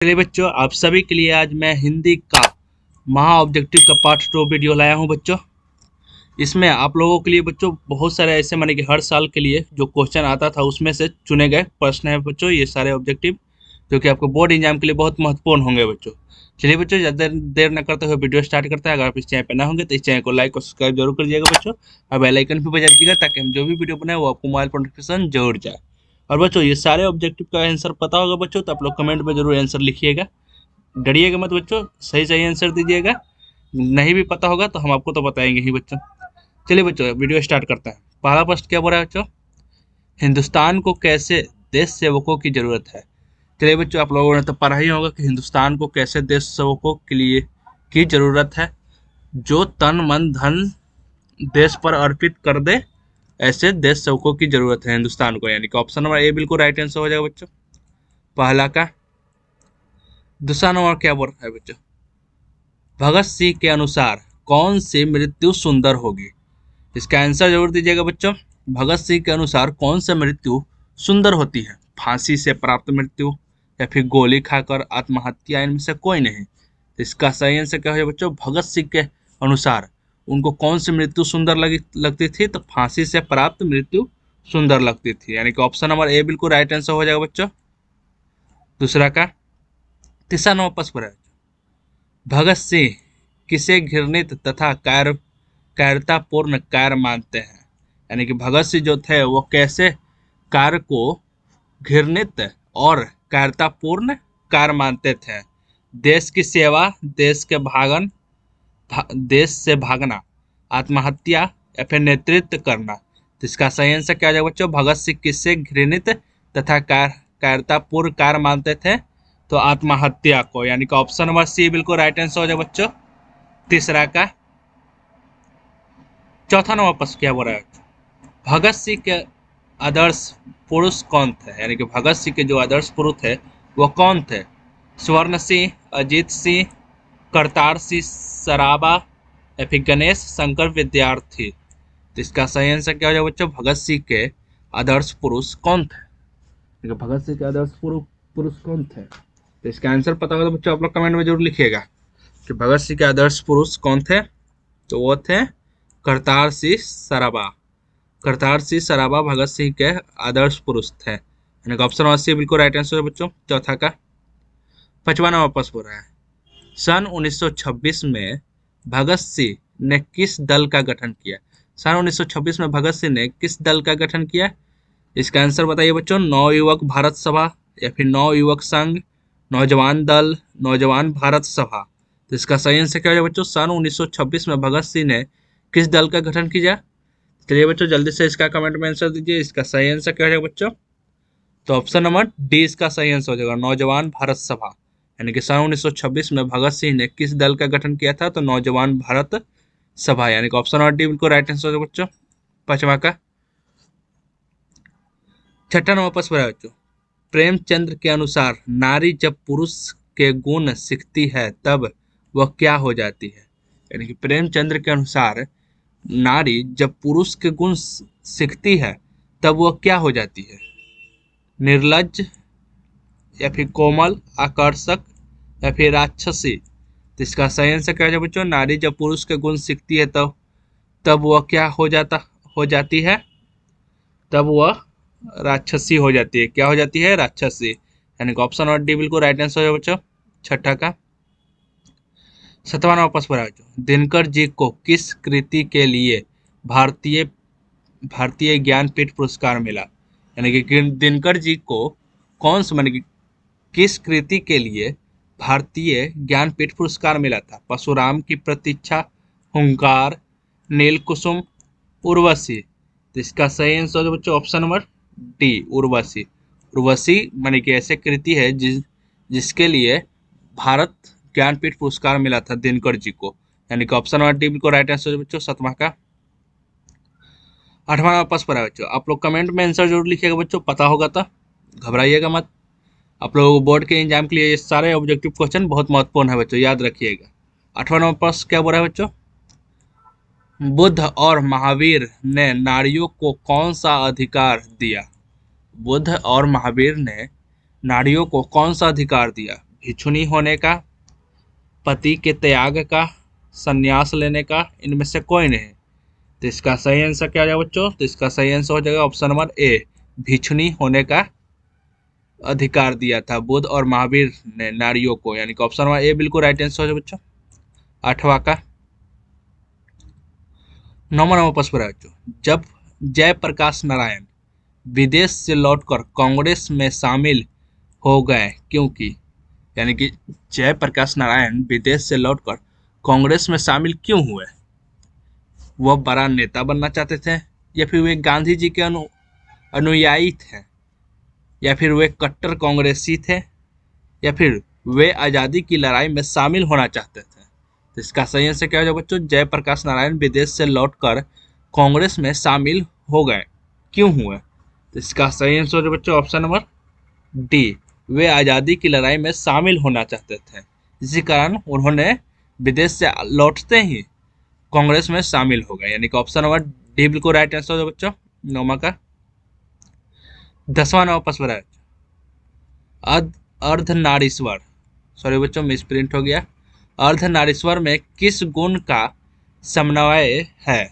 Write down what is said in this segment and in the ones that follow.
चलिए बच्चों, आप सभी के लिए आज मैं हिंदी का महा ऑब्जेक्टिव का पार्ट 2 वीडियो लाया हूं बच्चों। इसमें आप लोगों के लिए बच्चों बहुत सारे ऐसे माने कि हर साल के लिए जो क्वेश्चन आता था उसमें से चुने गए प्रश्न है बच्चों, ये सारे ऑब्जेक्टिव जो कि आपको बोर्ड एग्जाम के लिए बहुत महत्वपूर्ण होंगे बच्चों। चलिए बच्चों, ज़्यादा देर न करते हुए वीडियो स्टार्ट करते हैं। अगर आप इस चैनल पर ना होंगे तो इस चैनल को लाइक और सब्सक्राइब जरूर करिएगा बच्चों, और बेल आइकन भी बजा दीजिएगा ताकि हम जो भी वीडियो बनाए वो आपको मोबाइल पर नोटिफिकेशन जरूर जाए। और बच्चों, ये सारे ऑब्जेक्टिव का आंसर पता होगा बच्चों तो आप लोग कमेंट में जरूर आंसर लिखिएगा। डरिएगा मत बच्चों, सही सही आंसर दीजिएगा। नहीं भी पता होगा तो हम आपको तो बताएंगे ही बच्चों। चलिए बच्चों, वीडियो स्टार्ट करते हैं। पहला प्रश्न क्या बोल रहा है बच्चों? हिंदुस्तान को कैसे देश सेवकों की जरूरत है? चलिए बच्चों, आप लोगों ने तो पढ़ा ही होगा कि हिंदुस्तान को कैसे देश सेवकों के लिए की जरूरत है। जो तन मन धन देश पर अर्पित कर दे, ऐसे देश सेवकों की जरूरत है हिंदुस्तान को। यानी कि ऑप्शन नंबर ए बिल्कुल राइट आंसर हो जाएगा बच्चों, पहला का। दूसरा नंबर क्या बोल रहा है बच्चों? भगत सिंह के अनुसार कौन सी मृत्यु सुंदर होगी? इसका आंसर जरूर दीजिएगा बच्चों। भगत सिंह के अनुसार कौन सी मृत्यु सुंदर होती है? फांसी से प्राप्त मृत्यु या फिर गोली खाकर आत्महत्या, इनमें से कोई नहीं। इसका सही आंसर क्या है बच्चों? भगत सिंह के अनुसार उनको कौन सी मृत्यु सुंदर लगती थी? तो फांसी से प्राप्त मृत्यु सुंदर लगती थी। यानी कि ऑप्शन नंबर ए बिल्कुल राइट आंसर हो जाएगा बच्चों, दूसरा का। तीसरा नंबर प्रश्न पर है, भगत सिंह किसे घृणित तथा कायरतापूर्ण कार्य मानते हैं? यानी कि भगत सिंह जो थे वो कैसे कार्य को घृणित और कायरतापूर्ण कार्य मानते थे? देश की सेवा, देश से भागना, आत्महत्या या फिर नेतृत्व करना। तो इसका सही आंसर क्या हो जाएगा बच्चों? भगत सिंह किससे घृणित तथा कायरतापूर्ण कार्य मानते थे? तो आत्महत्या को। यानी कि ऑप्शन नंबर सी बिल्कुल राइट आंसर हो जाएगा बच्चों, तीसरा का। चौथा नंबर प्रश्न क्या बोल रहा है? भगत सिंह के आदर्श पुरुष कौन थे? यानी कि भगत सिंह के जो आदर्श पुरुष थे वो कौन थे? स्वर्ण सिंह, अजीत सिंह, करतार सिंह सराबा या फिर गणेश शंकर विद्यार्थी। तो इसका सही आंसर क्या हो जाएगा बच्चों? भगत सिंह के आदर्श पुरुष कौन थे? भगत सिंह के आदर्श पुरुष कौन थे? तो इसका आंसर पता होगा तो बच्चों आप लोग कमेंट में जरूर लिखिएगा कि भगत सिंह के आदर्श पुरुष कौन थे। तो वो थे करतार सिंह सराबा। करतार सिंह सराबा भगत सिंह के आदर्श पुरुष थे। यानी कि ऑप्शन नंबर सी बिल्कुल राइट आंसर है बच्चों, चौथा का। पांचवा नंबर प्रश्न हो रहा है, सन 1926 में भगत सिंह ने किस दल का गठन किया? सन 1926 में भगत सिंह ने किस दल का गठन किया? इसका आंसर बताइए बच्चों। नवयुवक भारत सभा या फिर नवयुवक संघ, नौजवान दल, नौजवान भारत सभा। तो इसका सही आंसर क्या है बच्चों? सन 1926 में भगत सिंह ने किस दल का गठन किया? चलिए बच्चों, जल्दी से इसका कमेंट में आंसर दीजिए। इसका सही आंसर क्या है बच्चों? तो ऑप्शन नंबर डी इसका सही आंसर हो जाएगा, नौजवान भारत सभा। यानी कि सन 1926 में भगत सिंह ने किस दल का गठन किया था? तो नौजवान भारत सभा। यानी कि ऑप्शन नंबर डी बिल्कुल राइट आंसर हो बच्चों, पांचवा का। छठा नंबर प्रश्न है बच्चों, प्रेमचंद्र के अनुसार नारी जब पुरुष के गुण सीखती है तब वह क्या हो जाती है? यानी कि प्रेमचंद्र के अनुसार नारी जब पुरुष के गुण सीखती है तब वह क्या हो जाती है? निर्लज्ज या फिर कोमल, आकर्षक या फिर राक्षसी। तो इसका सही आंसर क्या है बच्चों? नारी जब पुरुष के गुण सीखती है तब वह क्या हो जाती है? तब वह राक्षसी हो जाती है। क्या हो जाती है? राक्षसी। यानी कि ऑप्शन नंबर डी बिल्कुल राइट आंसर है बच्चों, छठा का। सातवां नंबर प्रश्न है बच्चों, दिनकर जी को किस कृति के लिए भारतीय ज्ञानपीठ पुरस्कार मिला? यानी कि दिनकर जी को कौन सा माने कि किस कृति के लिए भारतीय ज्ञानपीठ पुरस्कार मिला था? परशुराम की प्रतीक्षा, हुंकार, नीलकुसुम, उर्वशी। तो इसका सही आंसर है बच्चों option number D, Urvashi. Urvashi माने कि ऐसे कृति है जिसके लिए भारत ज्ञानपीठ पुरस्कार मिला था दिनकर जी को। यानी कि ऑप्शन नंबर डी को राइट आंसर है बच्चों, सातवां का। आठवां नंबर प्रश्न है बच्चों, आप लोग कमेंट में आंसर जरूर लिखिएगा बच्चों, पता होगा तो घबराइएगा मत। आप लोगों को बोर्ड के एग्जाम के लिए ये सारे ऑब्जेक्टिव क्वेश्चन बहुत महत्वपूर्ण है बच्चों, याद रखिएगा। आठवां नंबर प्रश्न क्या बोल रहा है बच्चों? बुद्ध और महावीर ने नारियों को कौन सा अधिकार दिया? बुद्ध और महावीर ने नारियों को कौन सा अधिकार दिया? भिक्षुणी होने का, पति के त्याग का, संन्यास लेने का, इनमें से कोई नहीं। तो इसका सही आंसर क्या हो जाएगा बच्चों? तो इसका सही आंसर हो जाएगा ऑप्शन नंबर ए, भिक्षुणी होने का अधिकार दिया था बुद्ध और महावीर ने नारियों को, यानी कि ऑप्शन नंबर ए बिल्कुल राइट आंसर हो जाएगा बच्चों। 8वां का 9वां नंबर प्रश्न है बच्चों, जब जयप्रकाश नारायण विदेश से लौटकर कांग्रेस में शामिल हो गए क्योंकि, यानी कि जयप्रकाश नारायण विदेश से लौटकर कांग्रेस में शामिल क्यों हुए? वह बड़ा नेता बनना चाहते थे, या फिर वे गांधी जी के अनुयायी थे, या फिर वे कट्टर कांग्रेसी थे, या फिर वे आज़ादी की लड़ाई में शामिल होना चाहते थे? तो इसका सही आंसर क्या हो जाएगा बच्चों? जयप्रकाश नारायण विदेश से लौटकर कांग्रेस में शामिल हो गए क्यों हुए? तो इसका सही आंसर हो जाएगा बच्चों ऑप्शन नंबर डी, वे आज़ादी की लड़ाई में शामिल होना चाहते थे, इसी कारण उन्होंने विदेश से लौटते ही कांग्रेस में शामिल हो गए, यानी कि ऑप्शन नंबर डी बिल्कुल राइट आंसर हो जाएगा बच्चों। 9वां का 10वां नंबर प्रश्न है, अर्धनारीश्वर, सॉरी बच्चों मिसप्रिंट हो गया, अर्धनारीश्वर में किस गुण का समन्वय है?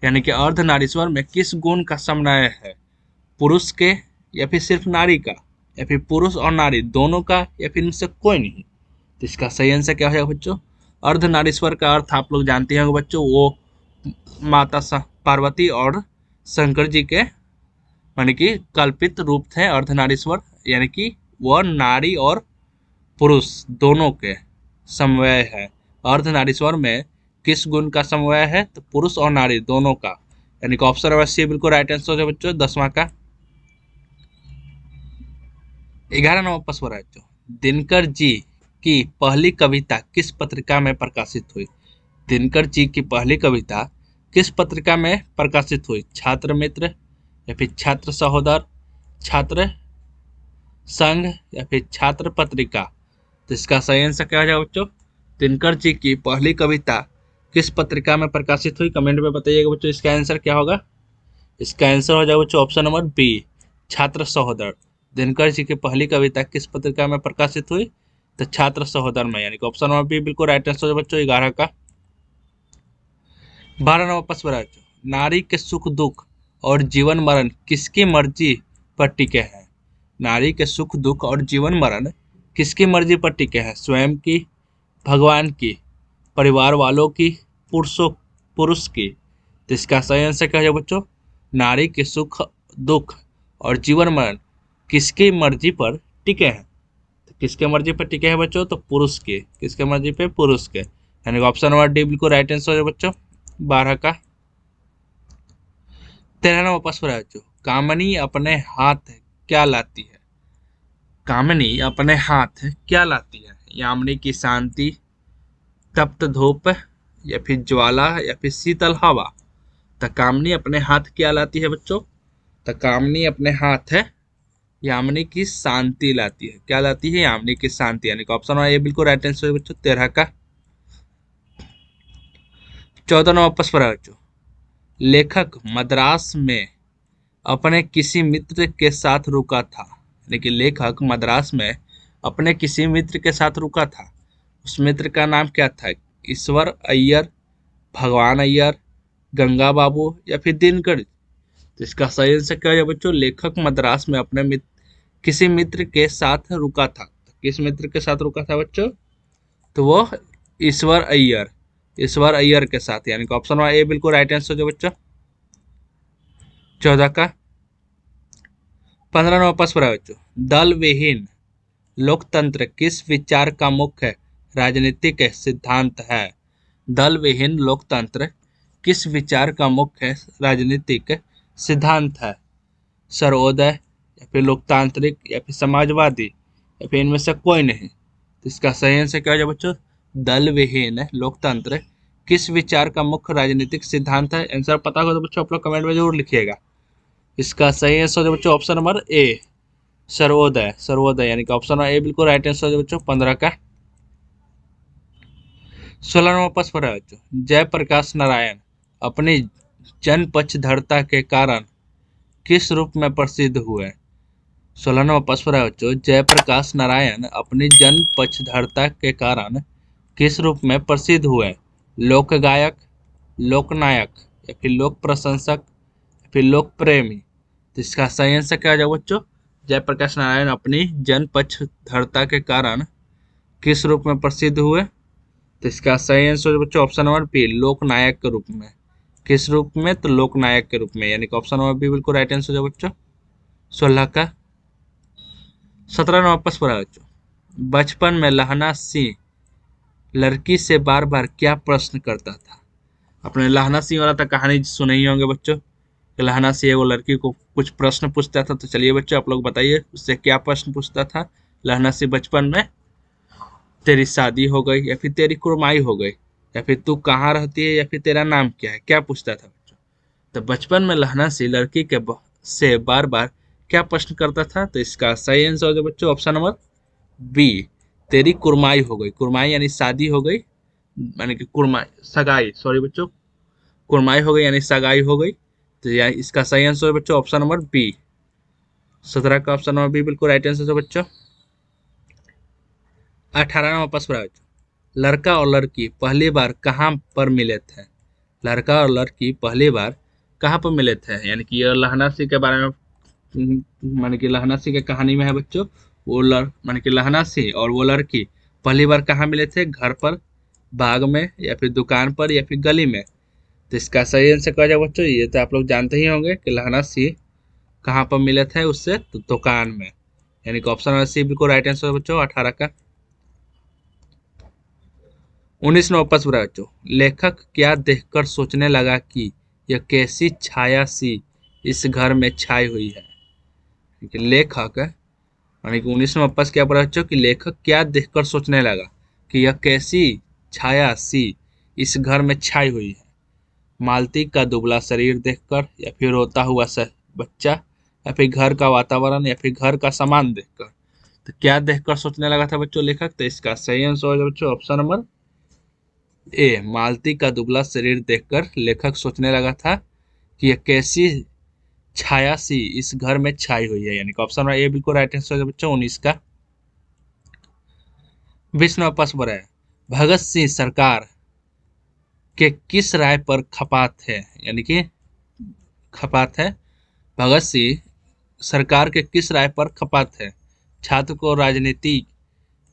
यानी कि अर्धनारीश्वर में किस गुण का समन्वय है? पुरुष के, या फिर सिर्फ नारी का, या फिर पुरुष और नारी दोनों का, या फिर इनसे कोई नहीं? तो इसका सही आंसर क्या होगा बच्चों? अर्धनारीश्वर का अर्थ आप लोग जानते हैं बच्चों, वो माता पार्वती और शंकर जी के यानी कि कल्पित रूप थे अर्धनारीश्वर, यानी कि वह नारी और पुरुष दोनों के समन्वय है। अर्धनारीश्वर में किस गुण का समन्वय है? तो पुरुष और नारी दोनों का, यानी कि ऑप्शन नंबर सी बिल्कुल राइट आंसर है बच्चों। 10वां का 11 नंबर प्रश्न है बच्चों, दिनकर जी की पहली कविता किस पत्रिका में प्रकाशित हुई? दिनकर जी की पहली कविता किस पत्रिका में प्रकाशित हुई? छात्र मित्र, या फिर छात्र सहोदर, छात्र संघ, या फिर छात्र पत्रिका? तो इसका सही आंसर क्या हो जाएगा बच्चों? दिनकर जी की पहली कविता किस पत्रिका में प्रकाशित हुई? कमेंट में बताइएगा बच्चों इसका आंसर क्या होगा। इसका आंसर हो जाएगा बच्चों ऑप्शन नंबर बी, छात्र सहोदर। दिनकर जी की पहली कविता किस पत्रिका में प्रकाशित हुई? तो छात्र सहोदर में, यानी कि ऑप्शन नंबर बी बिल्कुल राइट आंसर हो बच्चों। 11 का 12 नंबर प्रश्न है, नारी के सुख दुख और जीवन मरण किसकी मर्जी पर टिके हैं? नारी के सुख दुख और जीवन मरण किसकी मर्जी पर टिके हैं? स्वयं की, भगवान की, परिवार वालों की, पुरुष की? तो इसका सही आंसर क्या है बच्चों? नारी के सुख दुख और जीवन मरण किसकी मर्जी पर टिके हैं? तो किसके मर्जी पर टिके हैं बच्चों? तो पुरुष के। किसके मर्जी पे? पुरुष के, यानी ऑप्शन नंबर डी बिल्कुल राइट आंसर है बच्चों। 12 का 13 नंबर प्रश्न है बच्चों, कामनी अपने हाथ क्या लाती है? कामनी अपने हाथ क्या लाती है? यामिनी की शांति, तप्त धूप, या फिर ज्वाला, या फिर शीतल हवा? तो कामनी अपने हाथ क्या लाती है बच्चों? तो कामनी अपने हाथ है यामिनी की शांति लाती है। क्या लाती है? यामिनी की शांति, यानी कि ऑप्शन ए बिल्कुल राइट आंसर है बच्चों। 13 का 14 नंबर प्रश्न है बच्चों, लेखक मद्रास में अपने किसी मित्र के साथ रुका था, यानी कि लेखक मद्रास में अपने किसी मित्र के साथ रुका था, उस मित्र का नाम क्या था? ईश्वर अय्यर, भगवान अय्यर, गंगा बाबू, या फिर दिनकर? तो इसका सही आंसर क्या है बच्चों? लेखक मद्रास में अपने किसी मित्र के साथ रुका था। तो किस मित्र के साथ रुका था बच्चों? तो वो ईश्वर अय्यर, ईश्वर अय्यर के साथ, यानी कि ऑप्शन ए बिल्कुल राइट आंसर जो बच्चों। 14 का 15 नंबर प्रश्न है बच्चों, दल विहीन लोकतंत्र किस विचार का मुख्य राजनीतिक सिद्धांत है? दल विहीन लोकतंत्र किस विचार का मुख्य राजनीतिक सिद्धांत है? सर्वोदय, या फिर लोकतांत्रिक, या फिर समाजवादी, या फिर इनमें से कोई नहीं? तो इसका सही आंसर क्या है बच्चों? दल विहीन लोकतंत्र किस विचार का मुख्य राजनीतिक सिद्धांत है? आंसर पता हो तो बच्चों आप लोग कमेंट में जरूर लिखिएगा। इसका सही आंसर है बच्चों option number A, Sarvodaya. Sarvodaya, यानी कि ऑप्शन नंबर ए बिल्कुल राइट आंसर है बच्चों। 15 का 16 नंबर प्रश्न है बच्चों, जयप्रकाश नारायण अपनी जन पक्षधरता के कारण किस रूप में प्रसिद्ध हुए? 16 नंबर प्रश्न है बच्चों, जयप्रकाश नारायण अपनी जन पक्षधरता के कारण किस रूप में प्रसिद्ध हुए? लोक गायक, लोकनायक, या फिर लोक प्रशंसक, या फिर लोक प्रेमी? तो इसका सही आंसर क्या हो जाएगा बच्चों? जयप्रकाश नारायण अपनी जन पक्षधरता के कारण किस रूप में प्रसिद्ध हुए? तो इसका सही आंसर बच्चों ऑप्शन नंबर बी, लोकनायक के रूप में। किस रूप में? तो लोकनायक के रूप में, यानी कि ऑप्शन नंबर बी बिल्कुल राइट आंसर हो जाएगा बच्चों 16 का। 17 नंबर प्रश्न है बच्चों, बचपन में लहना सिंह लड़की से बार बार क्या प्रश्न करता था? अपने लहना सिंह वाला तो कहानी सुने ही होंगे बच्चों कि लहना सिंह वो लड़की को कुछ प्रश्न पूछता था। तो चलिए बच्चों आप लोग बताइए उससे क्या प्रश्न पूछता था लहना सिंह बचपन में? तेरी शादी हो गई, या फिर तेरी कुर्माई हो गई, या फिर तू कहाँ रहती है, या फिर तेरा नाम क्या है? क्या पूछता था बच्चों? तो बचपन में लहना सिंह लड़की के से बार बार क्या प्रश्न करता था? तो इसका सही आंसर हो जाए बच्चों ऑप्शन नंबर बी, तेरी कुर्माई हो गई। कुर्माई यानी शादी हो गई, यानी कि कुर्माई सगाई, सॉरी बच्चों, कुर्माई हो गई यानी सगाई हो गई। तो इसका सही आंसर है बच्चों ऑप्शन नंबर बी, 17 का ऑप्शन नंबर बी बिल्कुल राइट आंसर है बच्चों। 18 नंबर प्रश्न है बच्चों, लड़का और लड़की पहली बार कहाँ पर मिले थे? लड़का और लड़की पहली बार कहाँ पर मिले थे? यानी कि ये लहना सिंह के बारे में, माने कि लहना सिंह की कहानी में है बच्चों। वो माने कि लहना सिंह और वो लड़की पहली बार कहाँ मिले थे? घर पर, बाग में, या फिर दुकान पर, या फिर गली में? तो इसका सही आंसर क्या जाएगा बच्चों? ये तो आप लोग जानते ही होंगे कि लहना सिंह कहाँ पर मिले थे उससे? तो दुकान में, यानी कि ऑप्शन नंबर सी बिल्कुल राइट आंसर है बच्चों 18 का। 19 नंबर प्रश्न है बच्चों, लेखक क्या देखकर सोचने लगा कि यह कैसी छाया सी इस घर में छाई हुई है? कि लेखक, यानी कि 19 नंबर प्रश्न क्या पढ़ा बच्चों कि लेखक क्या देखकर सोचने लगा कि यह कैसी छाया सी इस घर में छाई हुई है? मालती का दुबला शरीर देखकर, या फिर रोता हुआ बच्चा, या फिर घर का वातावरण, या फिर घर का सामान देखकर? तो क्या देखकर सोचने लगा था बच्चों लेखक? तो इसका सही आंसर हो बच्चों ऑप्शन नंबर ए, मालती का दुबला शरीर देखकर लेखक सोचने लगा था कि यह कैसी छाया सी इस घर में छाई हुई है, यानी कि ऑप्शन नंबर ए बिल्कुल राइट आंसर है बच्चों 19 का। 20 नंबर प्रश्न है, भगत सिंह सरकार के किस राय पर खपात है? यानी कि खपात है, भगत सिंह सरकार के किस राय पर खपात है? छात्र को राजनीति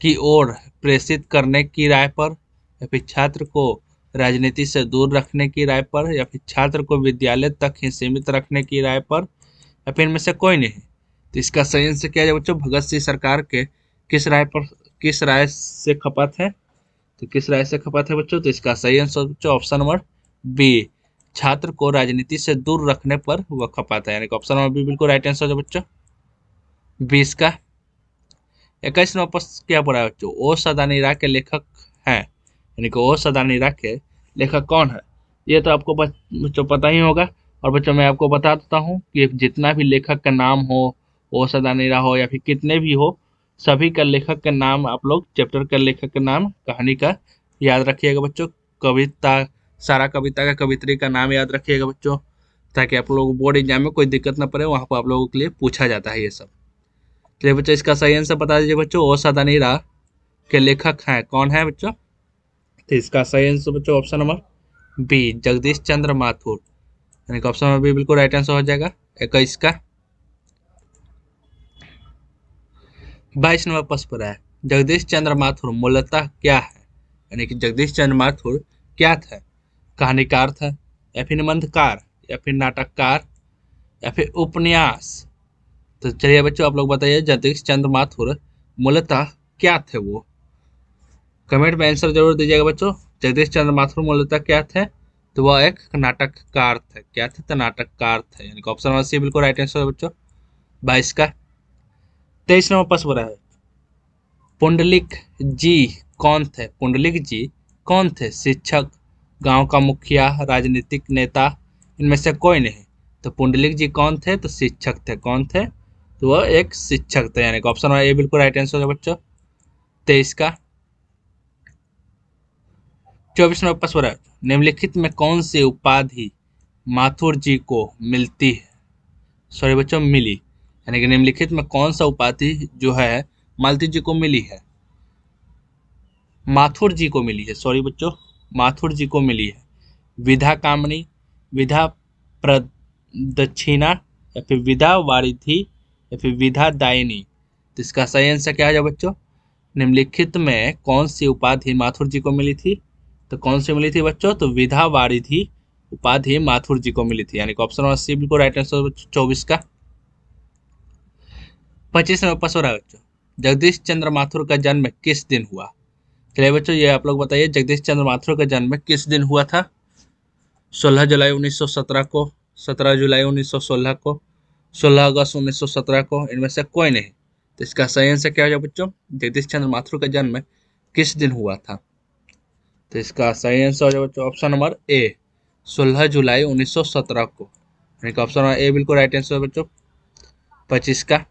की ओर प्रेषित करने की राय पर, या फिर छात्र को राजनीति से दूर रखने की राय पर, या फिर छात्र को विद्यालय तक ही सीमित रखने की राय पर, या फिर इनमें से कोई नहीं? तो इसका सही आंसर क्या है बच्चों? भगत सिंह सरकार के किस राय पर, किस राय से खपत है? तो किस राय से खपत है बच्चों? तो इसका सही आंसर बच्चों ऑप्शन नंबर बी, छात्र को राजनीति से दूर रखने पर वह खपाता है, यानी कि ऑप्शन नंबर बी बिल्कुल राइट आंसर है बच्चों 20 का। 21 नंबर प्रश्न क्या पढ़ा है बच्चों, ओ सदानीरा के लेखक हैं? यानी कि ओ सदानीरा के लेखक कौन है? ये तो आपको बच्चों पता ही होगा। और बच्चों मैं आपको बता देता हूँ कि जितना भी लेखक का नाम हो, ओ सदानीरा हो, या फिर कितने भी हो, सभी का लेखक का नाम आप लोग चैप्टर का लेखक का नाम, कहानी का याद रखिएगा बच्चों। कविता, सारा कविता का कवित्री का नाम याद रखिएगा बच्चों, ताकि आप लोगों को बोर्ड एग्जाम में कोई दिक्कत ना पड़े। वहाँ पर आप लोगों के लिए पूछा जाता है ये सब। चलिए बच्चों इसका सही आंसर बता दीजिए बच्चों, ओ सदानीरा के लेखक हैं कौन है बच्चों? तो इसका सही आंसर बच्चों ऑप्शन नंबर बी, जगदीश चंद्र माथुर, यानी कि ऑप्शन नंबर बी बिल्कुल राइट आंसर हो जाएगा 21 का। 22 नंबर प्रश्न पर है, जगदीश चंद्र माथुर मूलतः क्या है? यानी कि जगदीश चंद्र माथुर क्या थे? कहानीकार थे, या फिर निबंधकार, या फिर नाटककार, या फिर उपन्यास? तो चलिए बच्चों आप लोग बताइए जगदीश चंद्र माथुर मूलतः क्या थे वो? कमेंट में आंसर जरूर दीजिएगा बच्चों। जगदीश चंद्र माथुर मूलतः क्या थे? तो वह एक नाटककार थे। क्या थे? तो नाटककार थे, यानी कि ऑप्शन नंबर सी बिल्कुल राइट आंसर है बच्चों 22 का। 23 नंबर प्रश्न है, पुंडलिक जी कौन थे? पुंडलिक जी कौन थे? शिक्षक, गांव का मुखिया, राजनीतिक नेता, इनमें से कोई नहीं? तो पुंडलिक जी कौन थे? तो शिक्षक थे। कौन थे? तो वह एक शिक्षक थे, यानी कि ऑप्शन नंबर ए बिल्कुल राइट आंसर है बच्चों 23 का। 24 नंबर प्रश्न है, निम्नलिखित में कौन सी उपाधि माथुर जी को मिलती है, सॉरी बच्चों मिली? यानी कि निम्नलिखित में कौन सा उपाधि जो है मालती जी को मिली है? माथुर जी को मिली है, सॉरी बच्चों, माथुर जी को मिली है। विधा कामनी, विधा प्रदक्षिणा, या फिर विधा वारिधि, या फिर विधा दायिनी। तो इसका सही आंसर क्या है बच्चों? निम्नलिखित में कौन सी उपाधि माथुर जी को मिली थी? तो कौन सी मिली थी बच्चों? तो विधा वारिधि उपाधि माथुर जी को मिली थी, यानी कि ऑप्शन नंबर सी बिल्कुल राइट आंसर 24 का। 25 नंबर प्रश्न हो रहा है बच्चों, जगदीश चंद्र माथुर का जन्म किस दिन हुआ? चलिए बच्चों ये आप लोग बताइए, जगदीश चंद्र माथुर का जन्म किस दिन हुआ था? 16 जुलाई 1917 को, 17 जुलाई 1916 को, 16 अगस्त 1917 को, इनमें से कोई नहीं। तो इसका सही आंसर क्या हो बच्चों? जगदीश चंद्र माथुर का जन्म किस दिन हुआ था? तो इसका सही आंसर हो जाए बच्चों ऑप्शन नंबर ए, 16 जुलाई 1917 को, यानी कि ऑप्शन नंबर ए बिल्कुल राइट आंसर है बच्चों 25 का।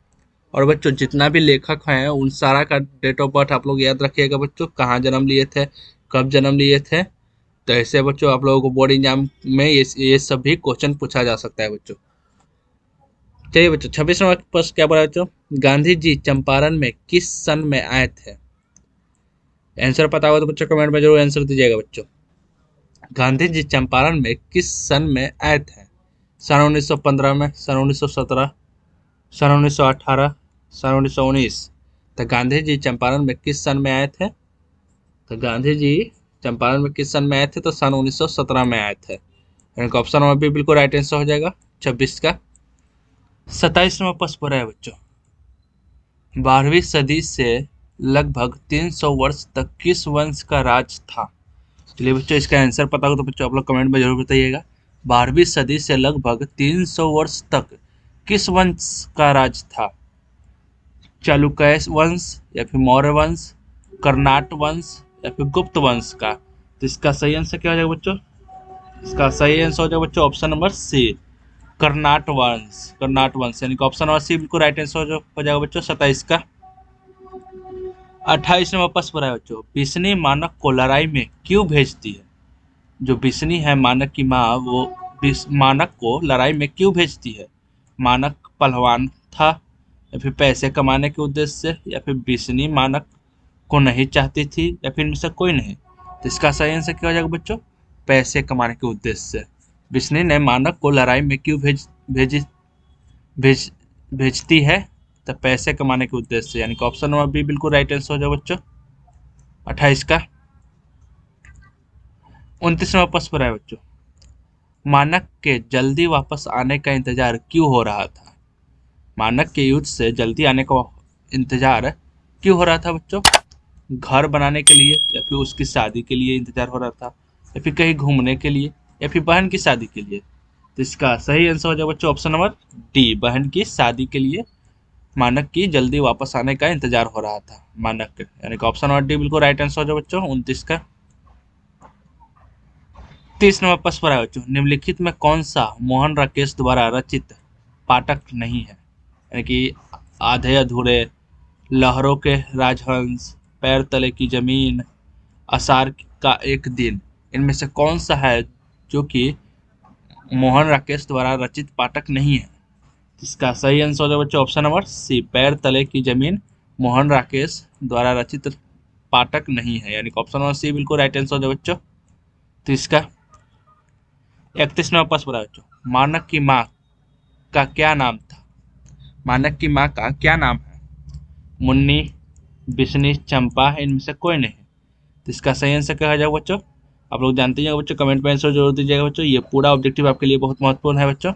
और बच्चों जितना भी लेखक हैं उन सारा का डेट ऑफ बर्थ आप लोग याद रखिएगा बच्चों, कहाँ जन्म लिए थे, कब जन्म लिए थे। तो ऐसे बच्चों आप लोगों को बोर्ड एग्जाम में ये सब भी क्वेश्चन पूछा जा सकता है बच्चों। चलिए बच्चों 26 नंबर प्रश्न क्या बोला बच्चों, गांधी जी चंपारण में किस सन में आए थे? आंसर पता होगा तो बच्चों कमेंट में जरूर आंसर दीजिएगा बच्चों। गांधी जी चंपारण में किस सन में आए थे? सन 1915 में, सन 1917, सन 1918, सन 1919। तो गांधी जी चंपारण में किस सन में आए थे? तो गांधी जी चंपारण में किस सन में आए थे? तो सन 1917 में आए थे, यानी कि ऑप्शन नंबर बी बिल्कुल राइट आंसर हो जाएगा 26 का। 27 नंबर प्रश्न पर है बच्चों, 12वीं सदी से लगभग 300 वर्ष तक किस वंश का राज था? चलिए बच्चों इसका आंसर पता हो तो बच्चों आप लोग कमेंट में जरूर बताइएगा। 12वीं सदी से लगभग 300 वर्ष तक किस वंश का राज था? चालुक्य वंश, या फिर मौर्य वंश, कर्नाट वंश, या फिर गुप्त वंश का? तो इसका सही आंसर क्या हो जाएगा बच्चों? इसका सही आंसर हो जाएगा बच्चों ऑप्शन नंबर सी, कर्नाट वंश, कर्नाट वंश, यानी कि ऑप्शन नंबर सी बिल्कुल राइट आंसर हो जाएगा बच्चों 27 का। 28 नंबर प्रश्न पर है बच्चों, बिस्नी मानक को लड़ाई में क्यों भेजती है? जो बिस्नी है मानक की माँ, वो मानक को लड़ाई में क्यों भेजती है? मानक पहलवान था, या फिर पैसे कमाने के उद्देश्य से, या फिर बिस्नी मानक को नहीं चाहती थी, या फिर इनमें से कोई नहीं। तो इसका सही आंसर क्या हो जाएगा बच्चों? पैसे कमाने के उद्देश्य से। बिस्नी ने मानक को लड़ाई में क्यों भेज भेजती है? तो पैसे कमाने के उद्देश्य से, यानी कि ऑप्शन नंबर बी बिल्कुल राइट आंसर हो जाएगा बच्चों 28 का। 29 नंबर प्रश्न पर है बच्चों, मानक के जल्दी वापस आने का इंतजार क्यों हो रहा था? मानक के युद्ध से जल्दी आने का इंतजार क्यों हो रहा था बच्चों? घर बनाने के लिए, या फिर उसकी शादी के लिए इंतजार हो रहा था, या फिर कहीं घूमने के लिए, या फिर बहन की शादी के लिए? तो इसका सही आंसर हो जाएगा बच्चों ऑप्शन नंबर डी, बहन की शादी के लिए मानक की जल्दी वापस आने का इंतजार हो रहा था मानक के, यानी कि ऑप्शन नंबर डी बिल्कुल राइट आंसर हो जाएगा बच्चों 29 का। 30 नंबर प्रश्न पर है बच्चों, निम्नलिखित में कौन सा मोहन राकेश द्वारा रचित पाठक नहीं है? यानी कि आधे अधूरे, लहरों के राजहंस, पैर तले की जमीन, आषाढ़ का एक दिन, इनमें से कौन सा है जो कि मोहन राकेश द्वारा रचित पाठक नहीं है? इसका सही आंसर हो जाएगा बच्चों ऑप्शन नंबर सी, पैर तले की जमीन मोहन राकेश द्वारा रचित पाठक नहीं है, यानी कि ऑप्शन नंबर सी बिल्कुल राइट आंसर हो जाएगा बच्चों। तो इसका 31 नंबर प्रश्न है बच्चों, मानक की माँ का क्या नाम था? मानक की माँ का क्या नाम है? मुन्नी, बिस्नी, चंपा, इनमें से कोई नहीं। तो इसका सही आंसर क्या हो जाएगा बच्चों? आप लोग जानते हैं बच्चों, कमेंट में आंसर जरूर दीजिएगा बच्चों, ये पूरा ऑब्जेक्टिव आपके लिए बहुत महत्वपूर्ण है बच्चों।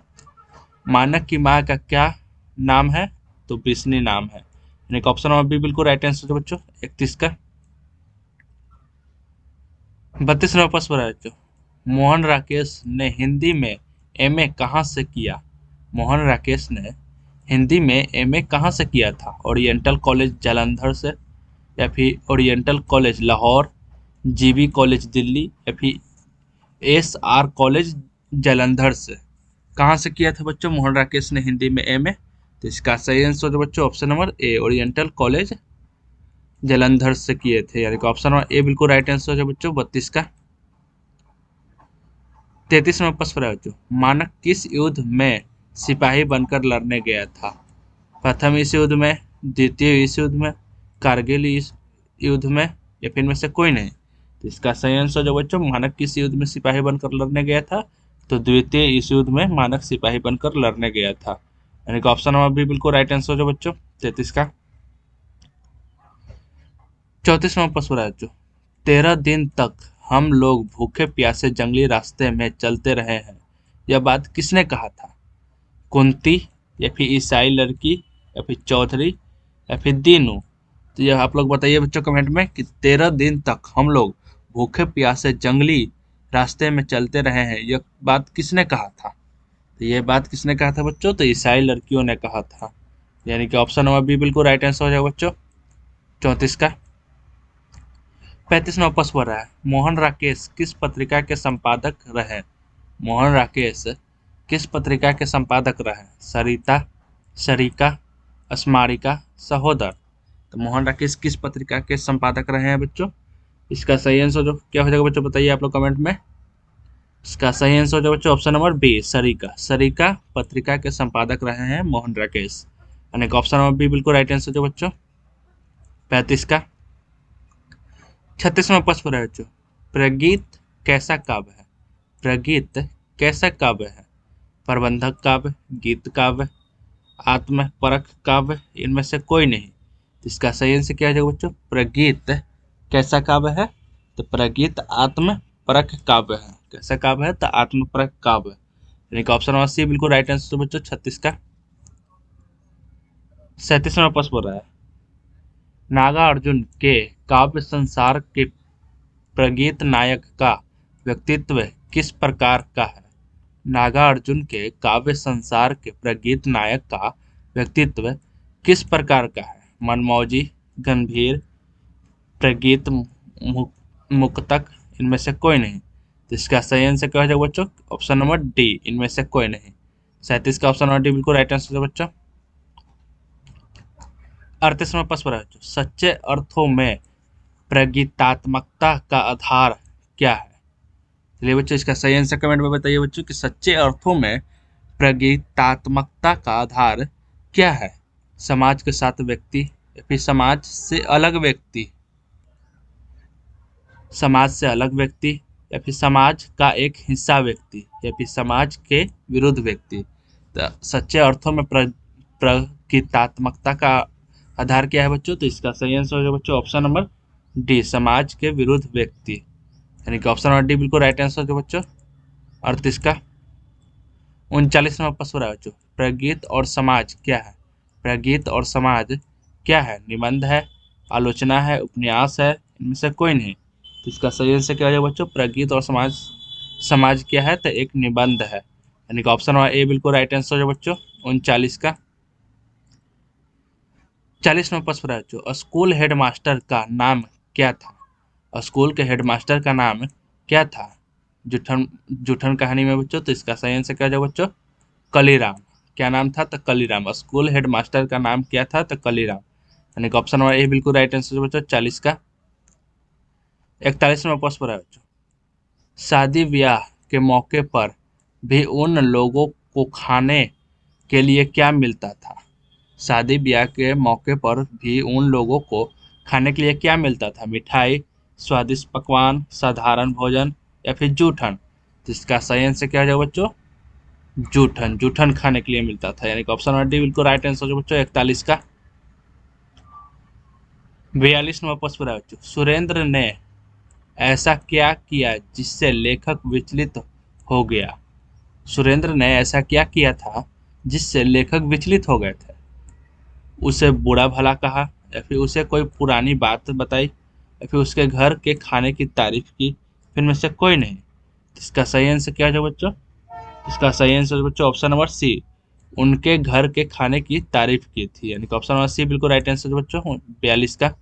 मानक की माँ का क्या नाम है? तो बिस्नी नाम है, यानी कि ऑप्शन नंबर बी बिल्कुल राइट आंसर है बच्चों 31 का। 32 नंबर प्रश्न है बच्चों, मोहन राकेश ने हिंदी में एमए कहाँ से किया? मोहन राकेश ने हिंदी में एमए कहाँ से किया था? ओरिएंटल कॉलेज जालंधर से, या फिर oriental college Lahore, GB college Delhi, या फिर एसआर कॉलेज जालंधर से? कहाँ से किया था बच्चों मोहन राकेश ने हिंदी में एमए? तो इसका सही आंसर है बच्चों option number A, oriental college Jalandhar से किए थे, यानी कि ऑप्शन नंबर ए बिल्कुल राइट आंसर है बच्चों 32 का। 33 नंबर प्रश्न है बच्चों, मानक किस युद्ध में सिपाही बनकर लड़ने गया था? प्रथम विश्व युद्ध में, द्वितीय विश्व युद्ध में, कारगिल युद्ध में, या फिर इनमें से कोई नहीं। तो इसका सही आंसर जो बच्चों, मानक किस युद्ध में सिपाही बनकर लड़ने गया था? तो द्वितीय विश्व युद्ध में मानक सिपाही बनकर लड़ने गया था। यानी कि ऑप्शन नंबर बी बिल्कुल राइट आंसर जो बच्चों 33 का। 34वां प्रश्न है जो 13 दिन तक हम लोग भूखे प्यासे जंगली रास्ते में चलते रहे हैं, यह बात किसने कहा था? कुंती, या फिर ईसाई लड़की, या फिर चौधरी, या फिर दीनू। तो यह आप लोग बताइए बच्चों कमेंट में कि 13 दिन तक हम लोग भूखे प्यासे जंगली रास्ते में चलते रहे हैं, यह बात किसने कहा था? तो यह बात किसने कहा था बच्चों? तो ईसाई लड़कियों ने कहा था। यानी कि ऑप्शन नंबर बी बिल्कुल राइट आंसर हो जाएगा बच्चों 34 का। 35वां प्रश्न हो रहा है, मोहन राकेश किस पत्रिका के संपादक रहे? मोहन राकेश किस पत्रिका के संपादक रहे? सरिता, सरिका, स्मारिका, सहोदर। तो मोहन राकेश किस पत्रिका के संपादक रहे हैं बच्चों? इसका सही आंसर जो क्या हो जाएगा बच्चों, बताइए आप लोग कमेंट में। इसका सही आंसर हो जाएगा बच्चों option number B, Sarika. Sarika पत्रिका के संपादक रहे हैं मोहन राकेश। यानी कि ऑप्शन नंबर बी बिल्कुल राइट आंसर जो बच्चों 35 का। 36वां प्रश्न है बच्चों, प्रगीत कैसा काव्य है? प्रगीत कैसा काव्य है? प्रबंधक काव्य, गीत काव्य, आत्मपरक काव्य, इनमें से कोई नहीं। तो इसका सही आंसर क्या है बच्चों? प्रगीत कैसा काव्य है? तो प्रगीत आत्मपरक काव्य है। कैसा काव्य है? तो आत्मपरक काव्य। यानी कि ऑप्शन नंबर सी बिल्कुल राइट आंसर बच्चों 36 का। 37वां प्रश्न बोल रहा है, नागार्जुन के काव्य संसार के प्रगीत नायक का व्यक्तित्व किस प्रकार का है? नागार्जुन के काव्य संसार के प्रगीत नायक का व्यक्तित्व किस प्रकार का है? मनमौजी, गंभीर, प्रगीत मुक्तक, इनमें से कोई नहीं। तो इसका सही आंसर क्या हो जाएगा बच्चों? ऑप्शन नंबर डी, इनमें से कोई नहीं। 37 का ऑप्शन नंबर डी बिल्कुल राइट आंसर है बच्चों। 38वां प्रश्न है, सच्चे अर्थों में प्रगीतात्मकता का आधार क्या है? चलिए बच्चों इसका सही आंसर कमेंट में बताइए बच्चों कि सच्चे अर्थों में प्रगीतात्मकता का आधार क्या है? समाज के साथ व्यक्ति, या फिर समाज से अलग व्यक्ति, समाज से अलग व्यक्ति, या फिर समाज का एक हिस्सा व्यक्ति, या फिर समाज के विरुद्ध व्यक्ति। तो सच्चे अर्थों में प्रगीतात्मकता का आधार क्या है बच्चों? तो इसका सही आंसर हो बच्चों ऑप्शन नंबर डी, समाज के विरुद्ध व्यक्ति। यानी कि ऑप्शन नंबर डी बिल्कुल राइट आंसर जो बच्चों 38 का। 39वां प्रश्न है बच्चों, प्रगीत और समाज क्या है? प्रगीत और समाज क्या है? निबंध है, आलोचना है, उपन्यास है, इनमें से कोई नहीं। तो इसका सही आंसर क्या हो बच्चों? प्रगीत और समाज, समाज क्या है? तो एक निबंध है। यानी कि ऑप्शन नंबर ए बिल्कुल राइट आंसर जो बच्चों 39 का। 40वां प्रश्न है बच्चों, स्कूल हेडमास्टर का नाम क्या था? स्कूल के हेडमास्टर का नाम क्या था? जूठन जूठन कहानी में बच्चों। तो इसका सही आंसर क्या हो बच्चों? कलीराम। क्या नाम था? तो कलीराम। स्कूल हेडमास्टर का नाम क्या था? तो कलीराम। यानी कि ऑप्शन नंबर ए बिल्कुल राइट आंसर बच्चों 40 का। 41वां प्रश्न है बच्चों, शादी ब्याह के मौके पर भी उन लोगों को खाने के लिए क्या मिलता था? शादी ब्याह के मौके पर भी उन लोगों को खाने के लिए क्या मिलता था? मिठाई, स्वादिष्ट पकवान, साधारण भोजन, या फिर जूठन। तो इसका सही आंसर क्या हो जाएगा बच्चों? जूठन। जूठन खाने के लिए मिलता था। यानी कि ऑप्शन नंबर डी बिल्कुल राइट आंसर जो बच्चों 41 का। 42वां प्रश्न है बच्चों, सुरेंद्र ने ऐसा क्या किया जिससे लेखक विचलित हो गया? सुरेंद्र ने ऐसा क्या किया था जिससे लेखक विचलित हो गए थे? उसे बुरा भला कहा, या फिर उसे कोई पुरानी बात बताई, या फिर उसके घर के खाने की तारीफ की, फिर में से कोई नहीं। इसका सही आंसर क्या है बच्चों? इसका सही आंसर बच्चों ऑप्शन नंबर सी, उनके घर के खाने की तारीफ की थी। यानी कि ऑप्शन नंबर सी बिल्कुल राइट आंसर बच्चों 42 का।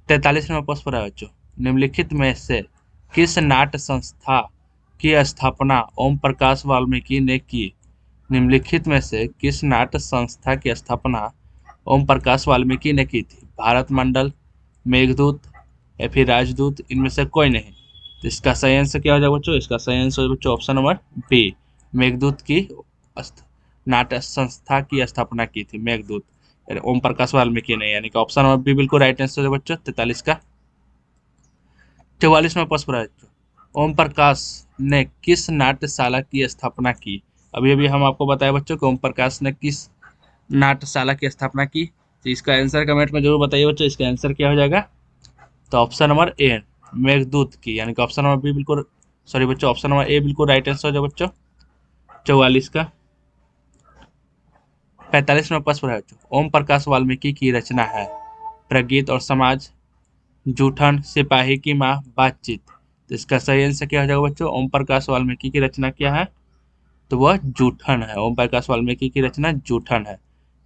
43वां प्रश्न है बच्चों, निम्नलिखित में से किस नाट्य संस्था की स्थापना ओम प्रकाश वाल्मीकि ने की? निम्नलिखित में से किस नाट्य संस्था की स्थापना ओम प्रकाश वाल्मीकि ने की थी? भारत मंडल, मेघदूत, या फिर राजदूत, इनमें से कोई नहीं। तो इसका सही आंसर क्या हो जाएगा बच्चों? इसका सही आंसर बच्चों ऑप्शन नंबर बी, मेघदूत की नाट्य संस्था की स्थापना की थी? मेघदूत, यानी ओम प्रकाश वाल्मीकि ने, यानी कि ऑप्शन नंबर बी बिल्कुल राइट आंसर है बच्चों 43 का। 44वां प्रश्न है बच्चों, ओम प्रकाश ने किस नाट्यशाला की स्थापना की? अभी अभी हम आपको बताया बच्चों कि ओम प्रकाश ने किस नाट्यशाला की स्थापना की। तो इसका आंसर कमेंट में जरूर बताइए बच्चों, इसका आंसर क्या हो जाएगा? तो ऑप्शन नंबर ए मेघदूत की, यानी कि ऑप्शन नंबर बी बिल्कुल, सॉरी बच्चों, ऑप्शन नंबर ए बिल्कुल राइट आंसर हो जाएगा बच्चों 44 का। 45वां प्रश्न है बच्चों, ओम प्रकाश वाल्मीकि की रचना है प्रगीत और समाज, जूठन, सिपाही की माँ, बातचीत। तो इसका सही आंसर क्या हो जाएगा बच्चों? ओम प्रकाश वाल्मीकि की रचना क्या है? तो वह जूठन है। ओम प्रकाश वाल्मीकि की रचना जूठन है,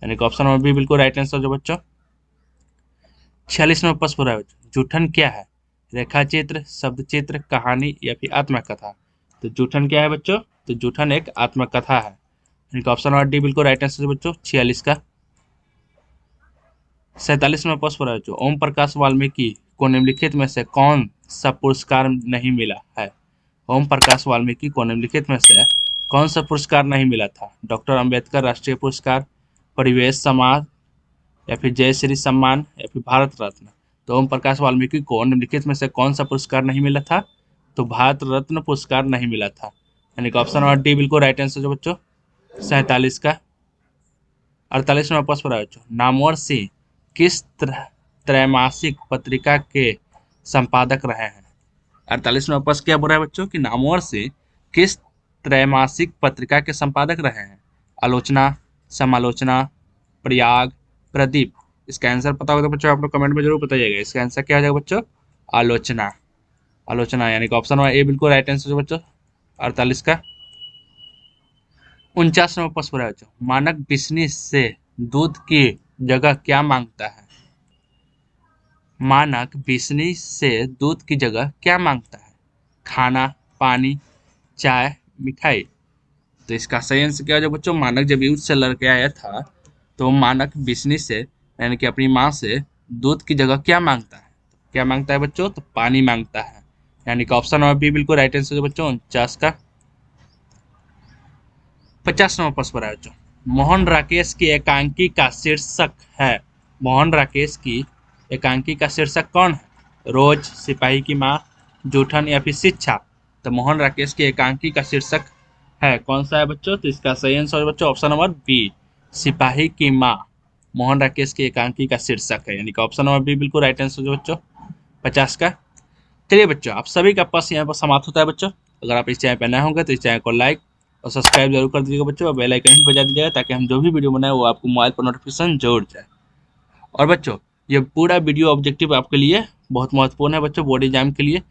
यानी कि ऑप्शन नंबर बी बिल्कुल राइट आंसर हो जाएगा बच्चों। 46वां प्रश्न है बच्चों, जूठन क्या है? रेखा चित्र, शब्द चित्र, कहानी या फिर आत्मकथा। तो जूठन क्या है बच्चों? तो जूठन एक आत्मकथा है, यानी कि ऑप्शन नंबर डी बिल्कुल राइट आंसर है बच्चों 46 का। 47वां प्रश्न है बच्चों, ओम प्रकाश वाल्मीकि को निम्नलिखित में से कौन सा पुरस्कार नहीं मिला है? ओम प्रकाश वाल्मीकि को निम्नलिखित में से कौन सा पुरस्कार नहीं मिला था? डॉक्टर अंबेडकर राष्ट्रीय पुरस्कार, परिवेश समाज, या फिर जय श्री सम्मान, या फिर भारत रत्न। तो ओम प्रकाश वाल्मीकि को निम्नलिखित में से कौन सा पुरस्कार नहीं मिला था? तो भारत रत्न पुरस्कार नहीं मिला था, यानी कि ऑप्शन नंबर डी बिल्कुल राइट आंसर है बच्चों 47 का। 48वां प्रश्न है बच्चों, नामवर सिंह किस त्रैमासिक पत्रिका के संपादक रहे हैं? 48वां प्रश्न क्या बोल रहा है बच्चों कि नामवर सिंह किस त्रैमासिक पत्रिका के संपादक रहे हैं? आलोचना, समालोचना, प्रयाग, प्रदीप। इसका आंसर पता होगा तो बच्चों आप लोग कमेंट में जरूर बताइएगा। इसका आंसर क्या हो जाएगा बच्चों? आलोचना, आलोचना, यानी कि ऑप्शन नंबर ए बिल्कुल राइट आंसर है बच्चों 48 का। 49वां प्रश्न है बच्चों, मानक बिस्नी से दूध की जगह क्या मांगता है? मानक बिस्नी से दूध की जगह क्या मांगता है? खाना, पानी, चाय, मिठाई। तो इसका सही आंसर क्या हो जाएगा बच्चों? मानक जब युद्ध से लड़के आया था तो मानक बिस्नी से, यानी कि अपनी माँ से दूध की जगह क्या मांगता है? क्या मांगता है बच्चों? तो पानी मांगता है, यानी कि ऑप्शन नंबर बी बिल्कुल राइट आंसर है बच्चों 49 का। 50वां प्रश्न है बच्चों, मोहन राकेश की एकांकी का शीर्षक है। मोहन राकेश की एकांकी का शीर्षक कौन है? रोज, सिपाही की माँ, जूठन या फिर शिक्षा। तो मोहन राकेश की एकांकी का शीर्षक है कौन सा है बच्चों? तो इसका सही आंसर है बच्चों ऑप्शन नंबर बी, सिपाही की माँ मोहन राकेश की एकांकी का शीर्षक है, यानी कि ऑप्शन नंबर बी बिल्कुल राइट आंसर है बच्चों 50 का। चलिए बच्चों, आप सभी का प्रश्न यहाँ पर समाप्त होता है बच्चों। अगर आप इस चैनल पर नए होंगे तो इस चैनल को लाइक और सब्सक्राइब जरूर कर दीजिएगा बच्चों, और बेल आइकन भी बजा दीजिएगा ताकि हम जो भी वीडियो बनाए वो आपको मोबाइल पर नोटिफिकेशन जरूर जाए। और बच्चों, ये पूरा वीडियो ऑब्जेक्टिव आपके लिए बहुत महत्वपूर्ण है बच्चों, बोर्ड एग्जाम के लिए।